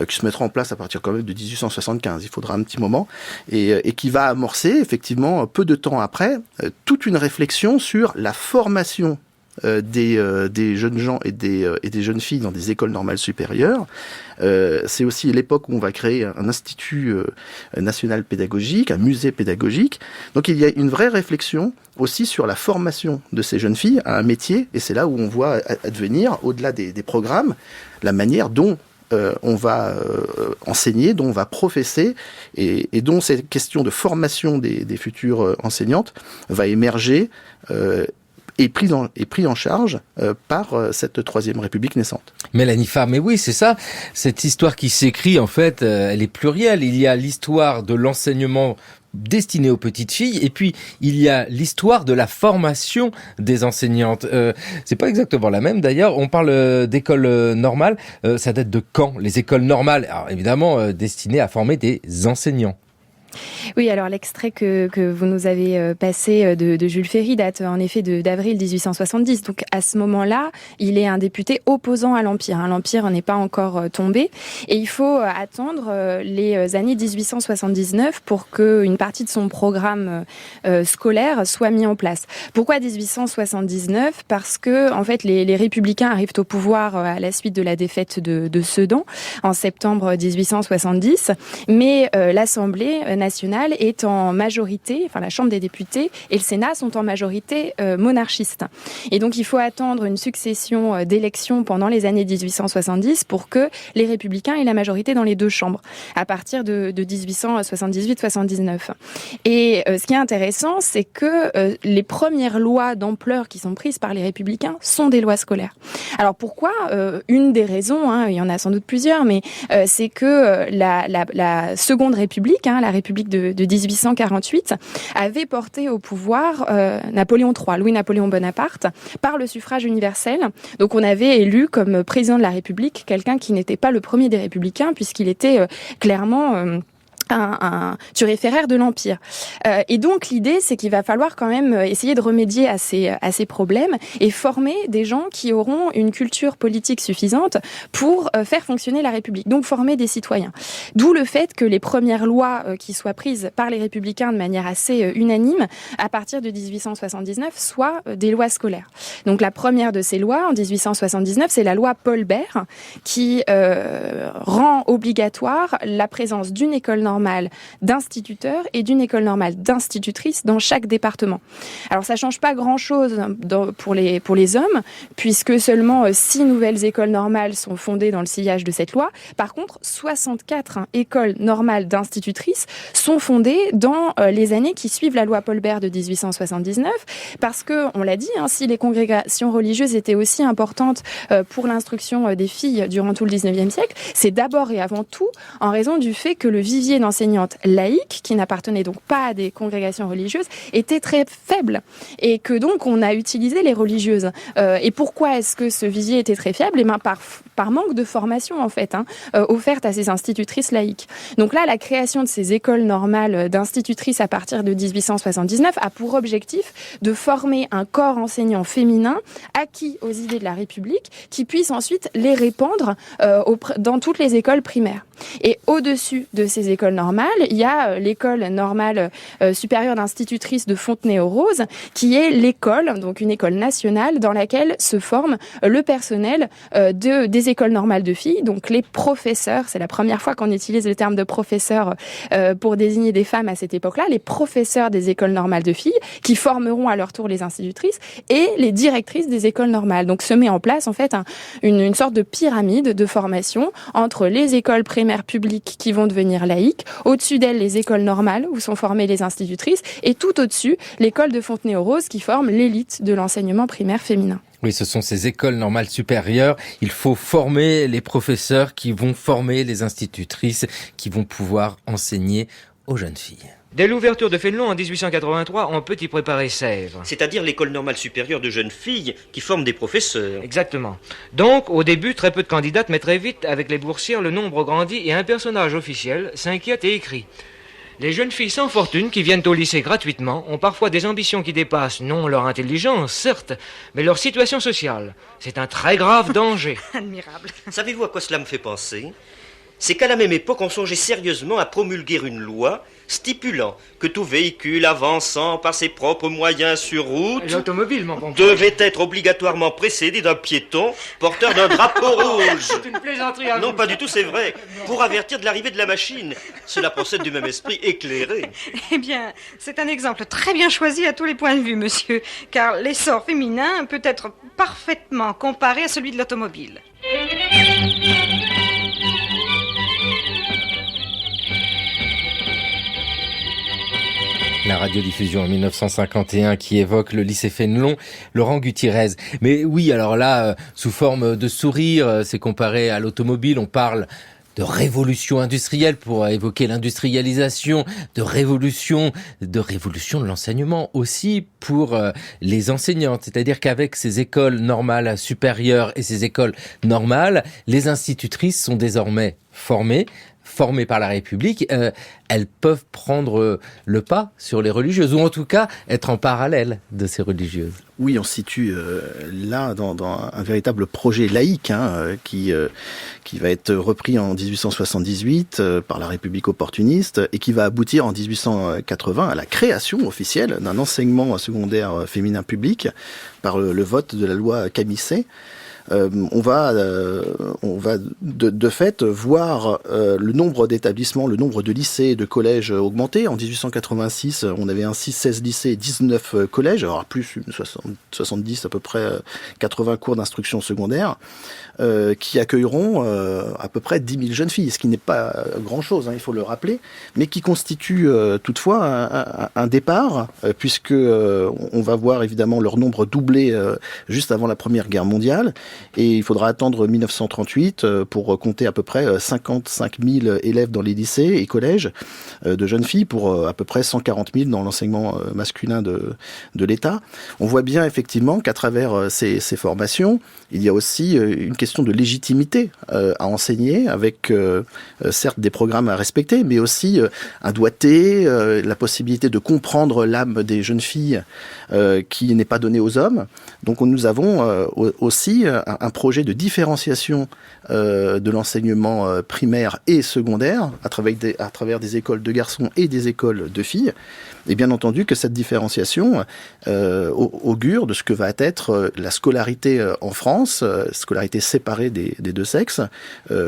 qui se mettra en place à partir quand même de 1875, il faudra un petit moment, et qui va amorcer effectivement peu de temps après toute une réflexion sur la formation des jeunes gens et des jeunes filles dans des écoles normales supérieures. C'est aussi l'époque où on va créer un institut national pédagogique, un musée pédagogique. Donc il y a une vraie réflexion aussi sur la formation de ces jeunes filles à un métier, et c'est là où on voit advenir, au-delà des programmes, la manière dont on va enseigner, dont on va professer, et dont cette question de formation des futures enseignantes va émerger est pris en charge par cette Troisième République naissante. Mélanie Fabre, mais oui, c'est ça. Cette histoire qui s'écrit, en fait, elle est plurielle. Il y a l'histoire de l'enseignement destiné aux petites filles, et puis il y a l'histoire de la formation des enseignantes. C'est pas exactement la même d'ailleurs. On parle d'école normale. Ça date de quand, les écoles normales? Alors évidemment destinées à former des enseignants. Oui, alors l'extrait que vous nous avez passé de Jules Ferry date en effet d'avril 1870. Donc à ce moment-là, il est un député opposant à l'Empire. L'Empire n'est pas encore tombé. Et il faut attendre les années 1879 pour qu'une partie de son programme scolaire soit mis en place. Pourquoi 1879 ? Parce que en fait, les républicains arrivent au pouvoir à la suite de la défaite de Sedan en septembre 1870. Mais l'Assemblée nationale est en majorité, enfin la Chambre des députés et le Sénat sont en majorité monarchistes. Et donc il faut attendre une succession d'élections pendant les années 1870 pour que les républicains aient la majorité dans les deux chambres, à partir de 1878-79. Et ce qui est intéressant, c'est que les premières lois d'ampleur qui sont prises par les républicains sont des lois scolaires. Alors pourquoi ? Une des raisons, il y en a sans doute plusieurs, mais c'est que la Seconde République, la République de 1848, avait porté au pouvoir Napoléon III, Louis-Napoléon Bonaparte, par le suffrage universel. Donc on avait élu comme président de la République quelqu'un qui n'était pas le premier des républicains, puisqu'il était clairement un turiféraire de l'Empire. Et donc l'idée, c'est qu'il va falloir quand même essayer de remédier à ces problèmes et former des gens qui auront une culture politique suffisante pour faire fonctionner la République. Donc former des citoyens. D'où le fait que les premières lois qui soient prises par les républicains de manière assez unanime, à partir de 1879, soient des lois scolaires. Donc la première de ces lois, en 1879, c'est la loi Paul Bert, qui rend obligatoire la présence d'une école normale d'instituteurs et d'une école normale d'institutrices dans chaque département. Alors ça change pas grand-chose pour les hommes, puisque seulement 6 nouvelles écoles normales sont fondées dans le sillage de cette loi. Par contre, 64 écoles normales d'institutrices sont fondées dans les années qui suivent la loi Paul Bert de 1879, parce que, on l'a dit, si les congrégations religieuses étaient aussi importantes pour l'instruction des filles durant tout le 19e siècle, c'est d'abord et avant tout en raison du fait que le vivier d'enseignantes laïques, qui n'appartenaient donc pas à des congrégations religieuses, était très faible. Et que donc on a utilisé les religieuses. Et pourquoi est-ce que ce vivier était très faible ? Par manque de formation, en fait, offerte à ces institutrices laïques. Donc là, la création de ces écoles normales d'institutrices à partir de 1879 a pour objectif de former un corps enseignant féminin acquis aux idées de la République qui puisse ensuite les répandre dans toutes les écoles primaires. Et au-dessus de ces écoles normales, il y a l'école normale supérieure d'institutrices de Fontenay-aux-Roses, qui est l'école, donc une école nationale, dans laquelle se forme le personnel des écoles normales de filles, donc les professeurs. C'est la première fois qu'on utilise le terme de professeur pour désigner des femmes à cette époque-là, les professeurs des écoles normales de filles, qui formeront à leur tour les institutrices, et les directrices des écoles normales. Donc se met en place en fait une sorte de pyramide de formation entre les écoles primaires publiques qui vont devenir laïques, au-dessus d'elles les écoles normales où sont formées les institutrices, et tout au-dessus l'école de Fontenay-aux-Roses qui forme l'élite de l'enseignement primaire féminin. Oui, ce sont ces écoles normales supérieures. Il faut former les professeurs qui vont former les institutrices qui vont pouvoir enseigner aux jeunes filles. Dès l'ouverture de Fénelon en 1883, on peut y préparer Sèvres. C'est-à-dire l'école normale supérieure de jeunes filles qui forment des professeurs. Exactement. Donc, au début, très peu de candidates, mais très vite, avec les boursières, le nombre grandit et un personnage officiel s'inquiète et écrit. Les jeunes filles sans fortune qui viennent au lycée gratuitement ont parfois des ambitions qui dépassent non leur intelligence, certes, mais leur situation sociale. C'est un très grave danger. Admirable. Savez-vous à quoi cela me fait penser ? C'est qu'à la même époque, on songeait sérieusement à promulguer une loi stipulant que tout véhicule avançant par ses propres moyens sur route l'automobile, mon bon devait être obligatoirement précédé d'un piéton porteur d'un drapeau rouge. C'est une plaisanterie. Non, pas du tout, c'est vrai. Pour avertir de l'arrivée de la machine. Cela procède du même esprit éclairé. Eh bien, c'est un exemple très bien choisi à tous les points de vue, monsieur, car l'essor féminin peut être parfaitement comparé à celui de l'automobile. La radiodiffusion en 1951 qui évoque le lycée Fénelon, Laurent Gutiérrez. Mais oui, alors là, sous forme de sourire, c'est comparé à l'automobile, on parle de révolution industrielle pour évoquer l'industrialisation, de révolution de l'enseignement aussi pour les enseignantes. C'est-à-dire qu'avec ces écoles normales supérieures et ces écoles normales, les institutrices sont désormais formées par la République, elles peuvent prendre le pas sur les religieuses, ou en tout cas être en parallèle de ces religieuses. Oui, on se situe là dans un véritable projet laïque qui va être repris en 1878 par la République opportuniste et qui va aboutir en 1880 à la création officielle d'un enseignement secondaire féminin public par le vote de la loi Camisset. On va de fait voir le nombre d'établissements, le nombre de lycées et de collèges augmenter. En 1886, on avait ainsi 16 lycées et 19 collèges, alors plus 70 à peu près 80 cours d'instruction secondaire, qui accueilleront à peu près 10 000 jeunes filles, ce qui n'est pas grand-chose, il faut le rappeler, mais qui constitue toutefois un départ, puisque on va voir évidemment leur nombre doubler juste avant la Première Guerre mondiale. Et il faudra attendre 1938 pour compter à peu près 55 000 élèves dans les lycées et collèges de jeunes filles pour à peu près 140 000 dans l'enseignement masculin de l'État. On voit bien effectivement qu'à travers ces formations, il y a aussi une question de légitimité à enseigner avec certes des programmes à respecter, mais aussi un doigté, la possibilité de comprendre l'âme des jeunes filles qui n'est pas donnée aux hommes. Donc nous avons aussi un projet de différenciation de l'enseignement primaire et secondaire à travers des écoles de garçons et des écoles de filles. Et bien entendu que cette différenciation augure de ce que va être la scolarité en France, scolarité séparée des deux sexes,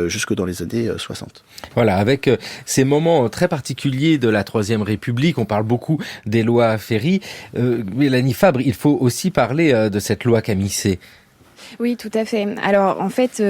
jusque dans les années 60. Voilà, avec ces moments très particuliers de la Troisième République, on parle beaucoup des lois Ferry. Mélanie Fabre, il faut aussi parler de cette loi Camisset. Oui, tout à fait. Alors, en fait,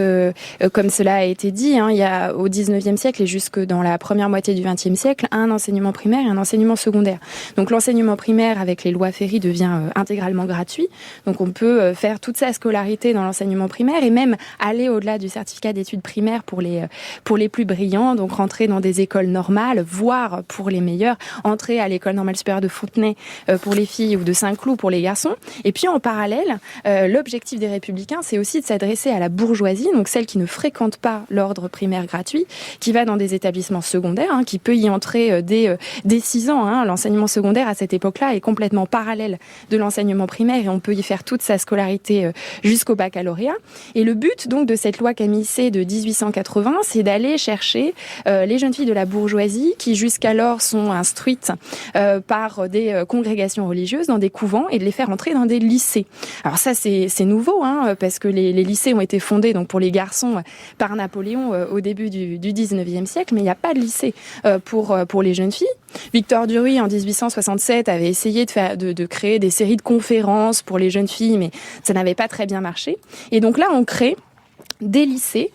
comme cela a été dit, il y a au 19e siècle et jusque dans la première moitié du 20e siècle, un enseignement primaire et un enseignement secondaire. Donc, l'enseignement primaire, avec les lois Ferry, devient intégralement gratuit. Donc, on peut faire toute sa scolarité dans l'enseignement primaire et même aller au-delà du certificat d'études primaires pour les plus brillants. Donc, rentrer dans des écoles normales, voire pour les meilleurs, entrer à l'école normale supérieure de Fontenay pour les filles ou de Saint-Cloud pour les garçons. Et puis, en parallèle, l'objectif des Républicains, c'est aussi de s'adresser à la bourgeoisie, donc celle qui ne fréquente pas l'ordre primaire gratuit, qui va dans des établissements secondaires, qui peut y entrer dès 6 ans. L'enseignement secondaire, à cette époque-là, est complètement parallèle de l'enseignement primaire et on peut y faire toute sa scolarité jusqu'au baccalauréat. Et le but, donc, de cette loi Camisset de 1880, c'est d'aller chercher les jeunes filles de la bourgeoisie qui, jusqu'alors, sont instruites par des congrégations religieuses dans des couvents et de les faire entrer dans des lycées. Alors ça, c'est nouveau, parce que les lycées ont été fondés donc pour les garçons par Napoléon au début du 19e siècle, mais il n'y a pas de lycée pour les jeunes filles. Victor Duruy, en 1867, avait essayé de créer des séries de conférences pour les jeunes filles, mais ça n'avait pas très bien marché. Et donc là, on crée des lycées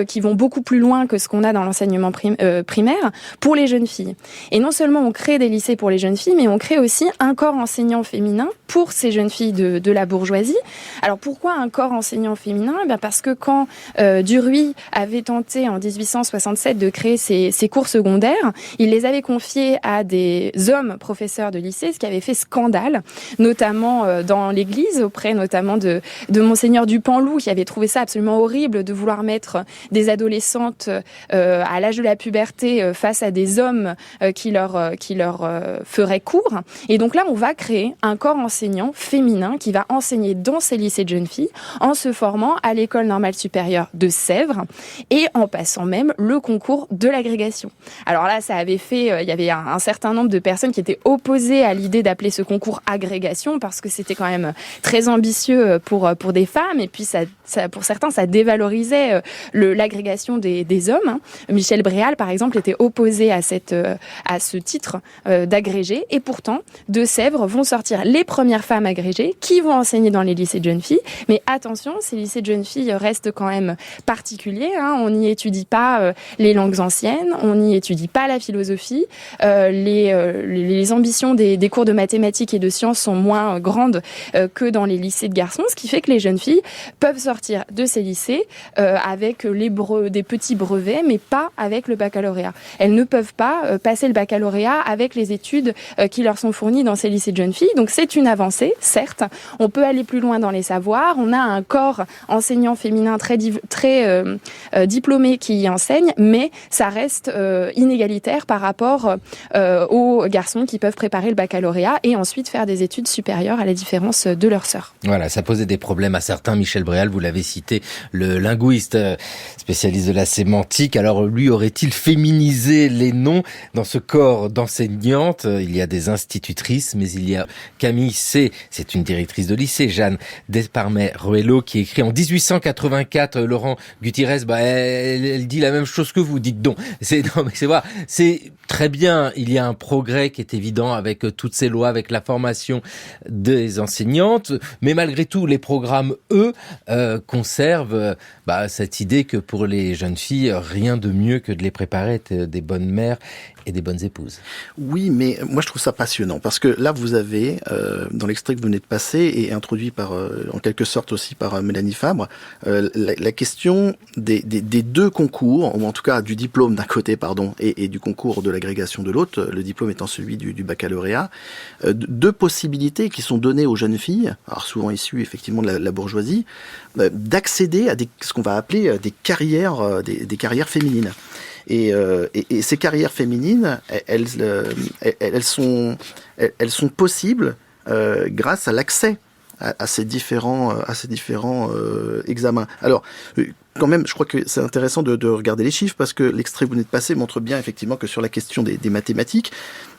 qui vont beaucoup plus loin que ce qu'on a dans l'enseignement primaire pour les jeunes filles. Et non seulement on crée des lycées pour les jeunes filles, mais on crée aussi un corps enseignant féminin pour ces jeunes filles de la bourgeoisie. Alors pourquoi un corps enseignant féminin ? Parce que quand Duruy avait tenté en 1867 de créer ces cours secondaires, il les avait confiés à des hommes professeurs de lycée, ce qui avait fait scandale, notamment dans l'Église, auprès notamment de Monseigneur Dupanloup, qui avait trouvé ça absolument horrible de vouloir mettre des adolescentes à l'âge de la puberté face à des hommes qui leur feraient cours. Et donc là, on va créer un corps enseignant féminin qui va enseigner dans ces lycées de jeunes filles en se formant à l'école normale supérieure de Sèvres et en passant même le concours de l'agrégation. Alors là, ça avait fait, il y avait un certain nombre de personnes qui étaient opposées à l'idée d'appeler ce concours agrégation parce que c'était quand même très ambitieux pour des femmes et puis ça pour certains, ça dévalorisait l'agrégation des hommes. Hein. Michel Bréal, par exemple, était opposé à ce titre d'agrégé, et pourtant, de Sèvres vont sortir les premières femmes agrégées qui vont enseigner dans les lycées de jeunes filles. Mais attention, ces lycées de jeunes filles restent quand même particuliers. Hein. On n'y étudie pas les langues anciennes, on n'y étudie pas la philosophie. Les ambitions des cours de mathématiques et de sciences sont moins grandes que dans les lycées de garçons, ce qui fait que les jeunes filles peuvent sortir de ces lycées avec des petits brevets, mais pas avec le baccalauréat. Elles ne peuvent pas passer le baccalauréat avec les études qui leur sont fournies dans ces lycées de jeunes filles. Donc c'est une avancée, certes. On peut aller plus loin dans les savoirs. On a un corps enseignant féminin très diplômé qui y enseigne, mais ça reste inégalitaire par rapport aux garçons qui peuvent préparer le baccalauréat et ensuite faire des études supérieures à la différence de leurs sœurs. Voilà, ça posait des problèmes à certains. Michel Bréal, vous l'avez cité, le linguiste spécialiste de la sémantique. Alors lui, aurait-il féminisé les noms dans ce corps d'enseignantes? Il y a des institutrices, mais il y a Camille C., c'est une directrice de lycée, Jeanne Desparmet-Ruello, qui écrit en 1884, Laurent Gutiérrez, elle dit la même chose que vous, dites donc. C'est très bien, il y a un progrès qui est évident avec toutes ces lois, avec la formation des enseignantes, mais malgré tout, les programmes, eux, conservent cette idée que pour les jeunes filles, rien de mieux que de les préparer à être des bonnes mères et des bonnes épouses. Oui, mais moi je trouve ça passionnant, parce que là vous avez, dans l'extrait que vous venez de passer, et introduit en quelque sorte aussi par Mélanie Fabre, la question des deux concours, ou en tout cas du diplôme d'un côté, et du concours de l'agrégation de l'autre, le diplôme étant celui du baccalauréat, deux possibilités qui sont données aux jeunes filles, alors souvent issues effectivement de la bourgeoisie, d'accéder à ce qu'on va appeler des carrières féminines. Et ces carrières féminines, elles sont possibles grâce à l'accès à ces différents examens. Alors, quand même, je crois que c'est intéressant de regarder les chiffres, parce que l'extrait que vous venez de passer montre bien effectivement que sur la question des mathématiques,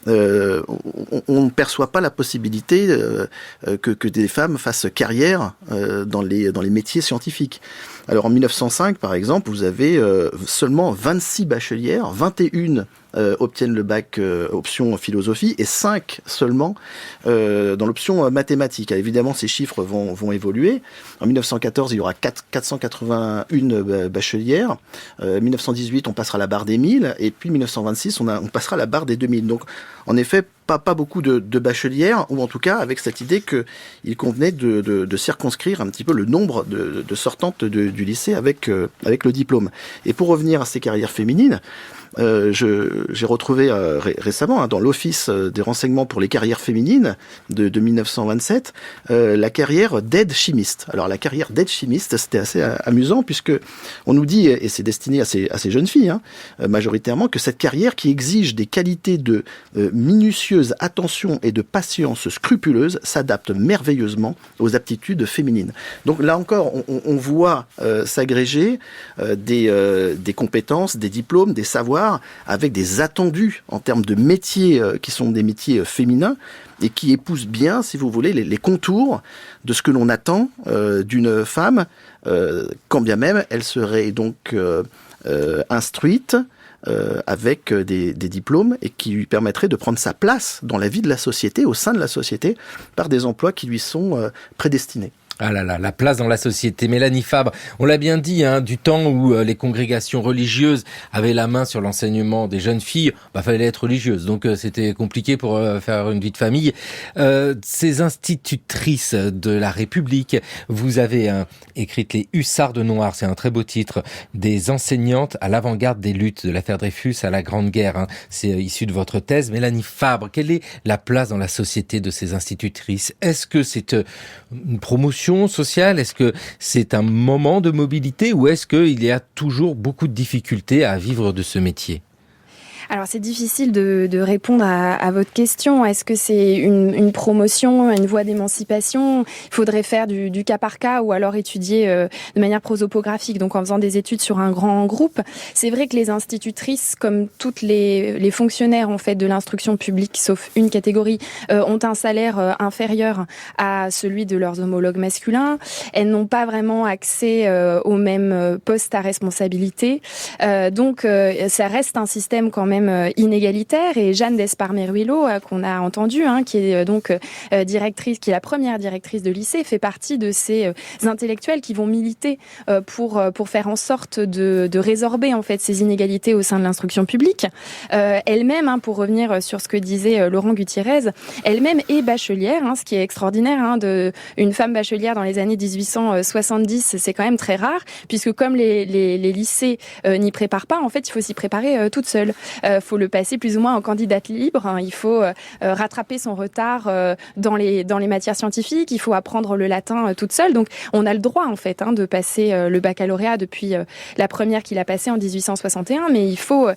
on ne perçoit pas la possibilité que des femmes fassent carrière dans les métiers scientifiques. Alors en 1905, par exemple, vous avez seulement 26 bachelières, 21 obtiennent le bac option philosophie et 5 seulement dans l'option mathématiques. Alors, évidemment, ces chiffres vont évoluer. En 1914, il y aura 481 bachelières. 1918, on passera la barre des 1000. Et puis 1926, on passera la barre des 2000. Donc, en effet, pas beaucoup de bachelières, ou en tout cas avec cette idée qu'il convenait de circonscrire un petit peu le nombre de sortantes du lycée avec le diplôme. Et pour revenir à ces carrières féminines, j'ai retrouvé récemment dans l'Office des renseignements pour les carrières féminines de 1927 la carrière d'aide chimiste. Alors la carrière d'aide chimiste, c'était assez amusant, puisque on nous dit, et c'est destiné à ces jeunes filles majoritairement, que cette carrière qui exige des qualités de minutieuse attention et de patience scrupuleuse s'adapte merveilleusement aux aptitudes féminines. Donc là encore, on voit s'agréger des compétences, des diplômes, des savoirs, avec des attendus en termes de métiers qui sont des métiers féminins et qui épousent bien, si vous voulez, les contours de ce que l'on attend d'une femme, quand bien même elle serait donc instruite, avec des diplômes, et qui lui permettraient de prendre sa place dans la vie de la société, au sein de la société, par des emplois qui lui sont prédestinés. Ah là là, la place dans la société. Mélanie Fabre, on l'a bien dit, du temps où les congrégations religieuses avaient la main sur l'enseignement des jeunes filles, fallait être religieuse, donc c'était compliqué pour faire une vie de famille. Ces institutrices de la République, vous avez écrit les Hussardes Noires, c'est un très beau titre, des enseignantes à l'avant-garde des luttes de l'affaire Dreyfus à la Grande Guerre. C'est issu de votre thèse. Mélanie Fabre, quelle est la place dans la société de ces institutrices? Est-ce que c'est une promotion sociale? Est-ce que c'est un moment de mobilité, ou est-ce qu'il y a toujours beaucoup de difficultés à vivre de ce métier? Alors c'est difficile de répondre à votre question. Est-ce que c'est une promotion, une voie d'émancipation ? Il faudrait faire du cas par cas ou alors étudier de manière prosopographique, donc en faisant des études sur un grand groupe. C'est vrai que les institutrices, comme toutes les fonctionnaires en fait de l'instruction publique, sauf une catégorie, ont un salaire inférieur à celui de leurs homologues masculins. Elles n'ont pas vraiment accès aux mêmes postes à responsabilité. Donc ça reste un système quand même inégalitaire, et Jeanne d'Esparmeruelo qu'on a entendu, qui est donc directrice, qui est la première directrice de lycée, fait partie de ces intellectuels qui vont militer pour faire en sorte de résorber en fait ces inégalités au sein de l'instruction publique. Elle-même, pour revenir sur ce que disait Laurent Gutiérrez, elle-même est bachelière, ce qui est extraordinaire, une femme bachelière dans les années 1870, c'est quand même très rare, puisque comme les lycées n'y préparent pas, en fait, il faut s'y préparer toute seule. Faut le passer plus ou moins en candidate libre. Il faut rattraper son retard dans les matières scientifiques. Il faut apprendre le latin toute seule. Donc, on a le droit en fait de passer le baccalauréat depuis la première qu'il a passée en 1861, mais il faut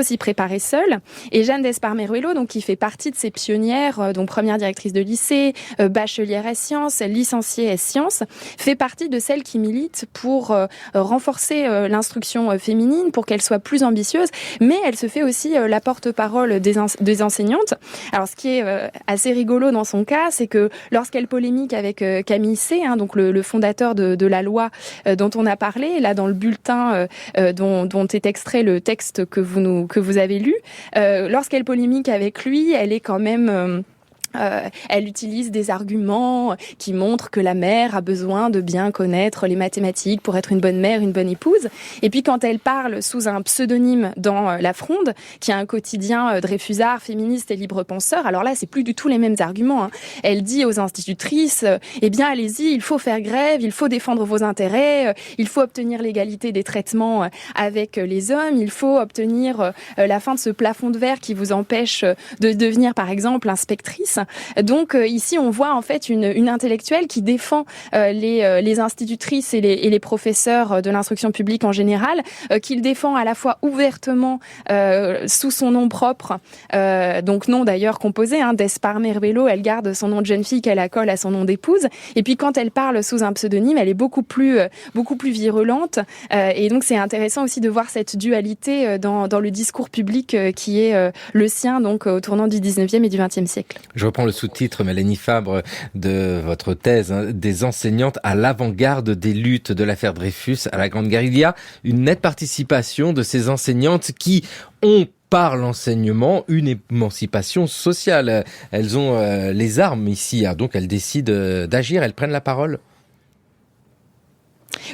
s'y préparer seule. Et Jeanne d'Esparmeruelo, donc qui fait partie de ces pionnières, donc première directrice de lycée, bachelière S sciences, licenciée S sciences, fait partie de celles qui militent pour renforcer l'instruction féminine, pour qu'elle soit plus ambitieuse, mais elle se fait aussi la porte-parole des enseignantes. Alors ce qui est assez rigolo dans son cas, c'est que lorsqu'elle polémique avec Camille C, donc le fondateur de la loi dont on a parlé, là dans le bulletin dont est extrait le texte que vous avez lu, lorsqu'elle polémique avec lui, elle est quand même... elle utilise des arguments qui montrent que la mère a besoin de bien connaître les mathématiques pour être une bonne mère, une bonne épouse. Et puis quand elle parle sous un pseudonyme dans La Fronde, qui est un quotidien dreyfusard, féministe et libre penseur, alors là c'est plus du tout les mêmes arguments. Elle dit aux institutrices, eh bien allez-y, il faut faire grève, il faut défendre vos intérêts, il faut obtenir l'égalité des traitements avec les hommes, il faut obtenir la fin de ce plafond de verre qui vous empêche de devenir par exemple inspectrice. Donc ici on voit en fait une intellectuelle qui défend les institutrices et les professeurs de l'instruction publique en général, qu'il défend à la fois ouvertement sous son nom propre, donc nom d'ailleurs composé, d'Esparmeruelo, elle garde son nom de jeune fille qu'elle accole à son nom d'épouse, et puis quand elle parle sous un pseudonyme, elle est beaucoup plus virulente, et donc c'est intéressant aussi de voir cette dualité dans le discours public qui est le sien donc au tournant du 19e et du 20e siècle. Je reprends le sous-titre, Mélanie Fabre, de votre thèse, des enseignantes à l'avant-garde des luttes de l'affaire Dreyfus à la Grande Guerre. Il y a une nette participation de ces enseignantes qui ont par l'enseignement une émancipation sociale. Elles ont les armes ici, donc elles décident d'agir, elles prennent la parole.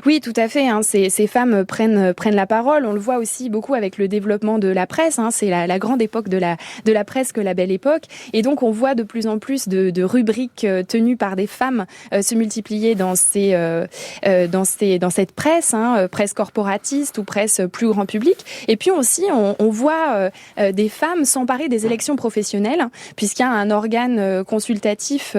Oui, tout à fait. Ces femmes prennent la parole. On le voit aussi beaucoup avec le développement de la presse. C'est la grande époque de la presse que la Belle Époque. Et donc, on voit de plus en plus de rubriques tenues par des femmes se multiplier dans cette presse, presse corporatiste ou presse plus grand public. Et puis aussi, on voit des femmes s'emparer des élections professionnelles, puisqu'il y a un organe consultatif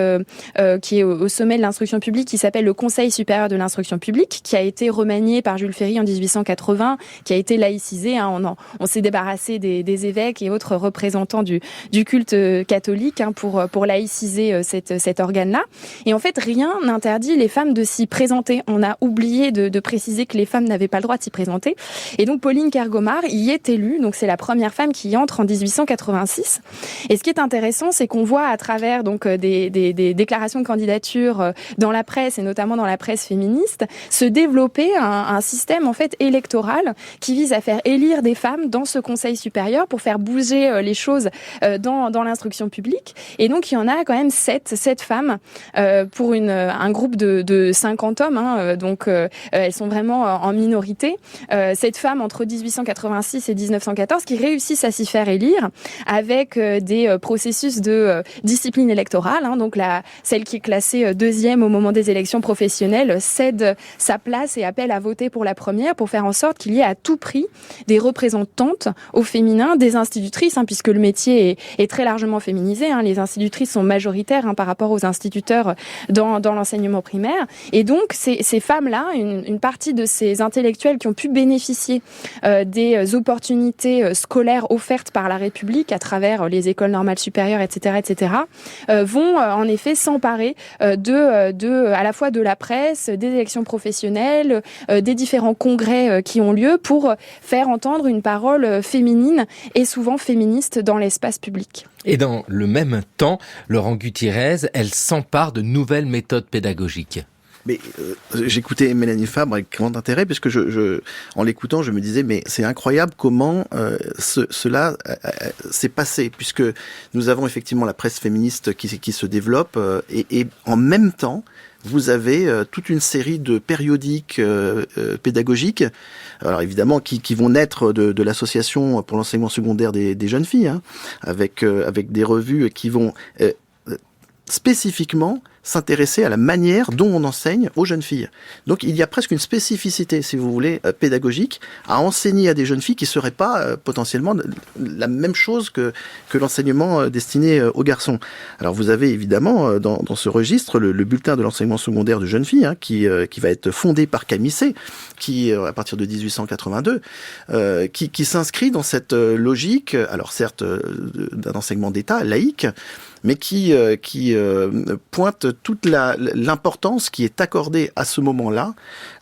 qui est au sommet de l'instruction publique, qui s'appelle le Conseil supérieur de l'instruction publique, qui a été remanié par Jules Ferry en 1880, qui a été laïcisé. On s'est débarrassé des évêques et autres représentants du culte catholique pour laïciser cet organe-là. Et en fait, rien n'interdit les femmes de s'y présenter. On a oublié de préciser que les femmes n'avaient pas le droit de s'y présenter. Et donc, Pauline Kergomar y est élue. Donc, c'est la première femme qui y entre en 1886. Et ce qui est intéressant, c'est qu'on voit à travers donc des déclarations de candidature dans la presse, et notamment dans la presse féministe, se développer un système en fait électoral qui vise à faire élire des femmes dans ce conseil supérieur pour faire bouger les choses dans l'instruction publique. Et donc il y en a quand même 7 femmes pour un groupe de 50 hommes. Donc elles sont vraiment en minorité. 7 femmes entre 1886 et 1914 qui réussissent à s'y faire élire avec des processus de discipline électorale. Donc celle qui est classée deuxième au moment des élections professionnelles cède sa place et appelle à voter pour la première pour faire en sorte qu'il y ait à tout prix des représentantes au féminin, des institutrices, puisque le métier est très largement féminisé. Les institutrices sont majoritaires par rapport aux instituteurs dans l'enseignement primaire. Et donc, ces femmes-là, une partie de ces intellectuels qui ont pu bénéficier des opportunités scolaires offertes par la République à travers les écoles normales supérieures, etc., vont en effet s'emparer à la fois de la presse, des élections professionnelles, des différents congrès qui ont lieu pour faire entendre une parole féminine et souvent féministe dans l'espace public. Et dans le même temps, Laurent Gutierrez, elle s'empare de nouvelles méthodes pédagogiques. Mais j'écoutais Mélanie Fabre avec grand intérêt, parce que en l'écoutant, je me disais, mais c'est incroyable comment cela s'est passé, puisque nous avons effectivement la presse féministe qui se développe, et en même temps, vous avez toute une série de périodiques pédagogiques, alors évidemment qui vont naître de l'association pour l'enseignement secondaire des jeunes filles, avec des revues qui vont spécifiquement s'intéresser à la manière dont on enseigne aux jeunes filles. Donc il y a presque une spécificité, si vous voulez, pédagogique à enseigner à des jeunes filles qui ne seraient pas potentiellement la même chose que l'enseignement destiné aux garçons. Alors vous avez évidemment dans ce registre le bulletin de l'enseignement secondaire de jeunes filles, qui va être fondé par Camille C, qui à partir de 1882, qui s'inscrit dans cette logique, alors certes d'un enseignement d'État laïque, mais qui pointe toute l'importance qui est accordée à ce moment-là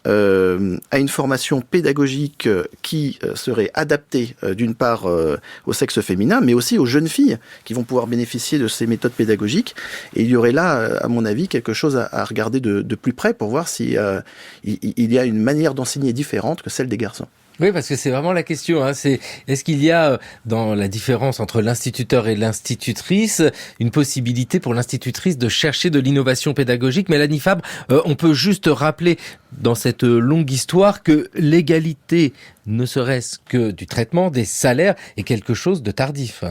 à une formation pédagogique qui serait adaptée d'une part au sexe féminin, mais aussi aux jeunes filles qui vont pouvoir bénéficier de ces méthodes pédagogiques. Et il y aurait là, à mon avis, quelque chose à regarder de plus près pour voir si il y a une manière d'enseigner différente que celle des garçons. Oui, parce que c'est vraiment la question. Est-ce qu'il y a, dans la différence entre l'instituteur et l'institutrice, une possibilité pour l'institutrice de chercher de l'innovation pédagogique? Mélanie Fabre, on peut juste rappeler dans cette longue histoire que l'égalité, ne serait-ce que du traitement des salaires, est quelque chose de tardif.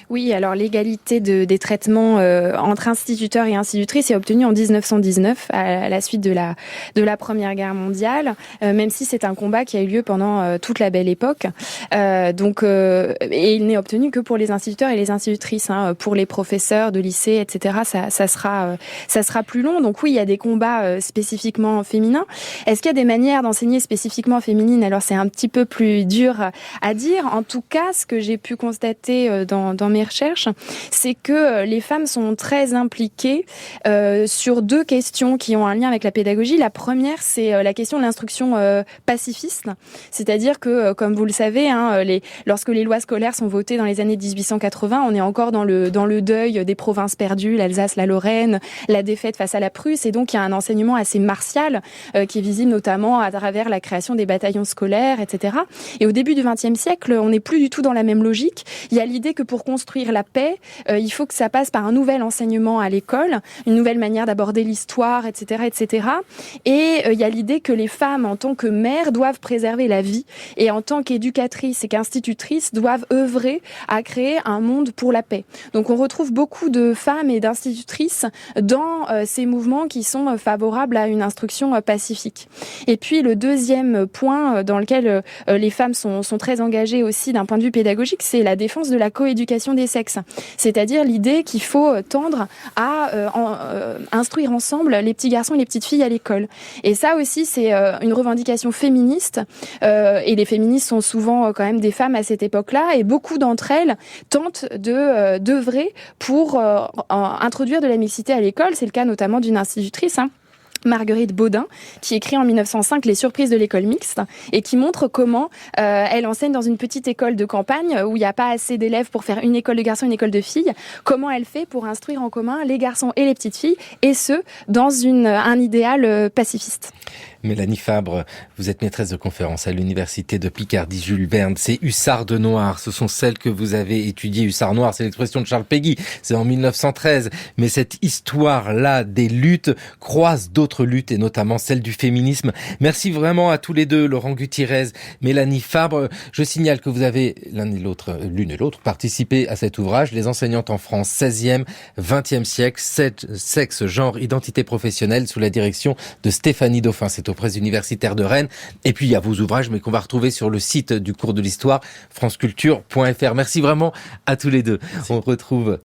Oui, alors l'égalité des traitements entre instituteurs et institutrices est obtenue en 1919 à la suite de la Première Guerre mondiale, même si c'est un combat qui a eu lieu pendant toute la Belle Époque. Et il n'est obtenu que pour les instituteurs et les institutrices. Pour les professeurs de lycée, etc., ça sera plus long. Donc oui, il y a des combats spécifiquement féminins. Est-ce qu'il y a des manières d'enseigner spécifiquement féminines? Alors c'est un petit peu plus dur à dire. En tout cas, ce que j'ai pu constater dans mes recherches, c'est que les femmes sont très impliquées sur deux questions qui ont un lien avec la pédagogie. La première, c'est la question de l'instruction pacifiste, c'est-à-dire que, comme vous le savez, lorsque les lois scolaires sont votées dans les années 1880, on est encore dans le deuil des provinces perdues, l'Alsace, la Lorraine, la défaite face à la Prusse, et donc il y a un enseignement assez martial qui est visible notamment à travers la création des bataillons scolaires, etc. Et au début du XXe siècle, on n'est plus du tout dans la même logique. Il y a l'idée que pour construire la paix, il faut que ça passe par un nouvel enseignement à l'école, une nouvelle manière d'aborder l'histoire, etc., etc. Et il y a l'idée que les femmes, en tant que mères, doivent préserver la vie, et en tant qu'éducatrices et qu'institutrices, doivent œuvrer à créer un monde pour la paix. Donc on retrouve beaucoup de femmes et d'institutrices dans ces mouvements qui sont favorables à une instruction pacifique. Et puis le deuxième point dans lequel les femmes sont très engagées aussi d'un point de vue pédagogique, c'est la défense de la coéducation des sexes. C'est-à-dire l'idée qu'il faut tendre à instruire ensemble les petits garçons et les petites filles à l'école. Et ça aussi, c'est une revendication féministe. Et les féministes sont souvent quand même des femmes à cette époque-là. Et beaucoup d'entre elles tentent d'œuvrer pour introduire de la mixité à l'école. C'est le cas notamment d'une institutrice, Marguerite Baudin, qui écrit en 1905 Les surprises de l'école mixte, et qui montre comment elle enseigne dans une petite école de campagne où il n'y a pas assez d'élèves pour faire une école de garçons et une école de filles. Comment elle fait pour instruire en commun les garçons et les petites filles, et ce, dans un idéal pacifiste. Mélanie Fabre, vous êtes maîtresse de conférence à l'université de Picardie Jules Verne. Ces hussards de noir, ce sont celles que vous avez étudiées. Hussards noirs, c'est l'expression de Charles Péguy, c'est en 1913. Mais cette histoire-là des luttes croise d'autres luttes, et notamment celle du féminisme. Merci vraiment à tous les deux, Laurent Gutierrez, Mélanie Fabre. Je signale que vous avez l'une et l'autre, participé à cet ouvrage, Les enseignantes en France, 16e, 20e siècle, sexe, genre, identité professionnelle, sous la direction de Stéphanie Dauphin. C'est aux presses universitaires de Rennes. Et puis il y a vos ouvrages, mais qu'on va retrouver sur le site du cours de l'histoire, franceculture.fr. Merci vraiment à tous les deux. Merci. On retrouve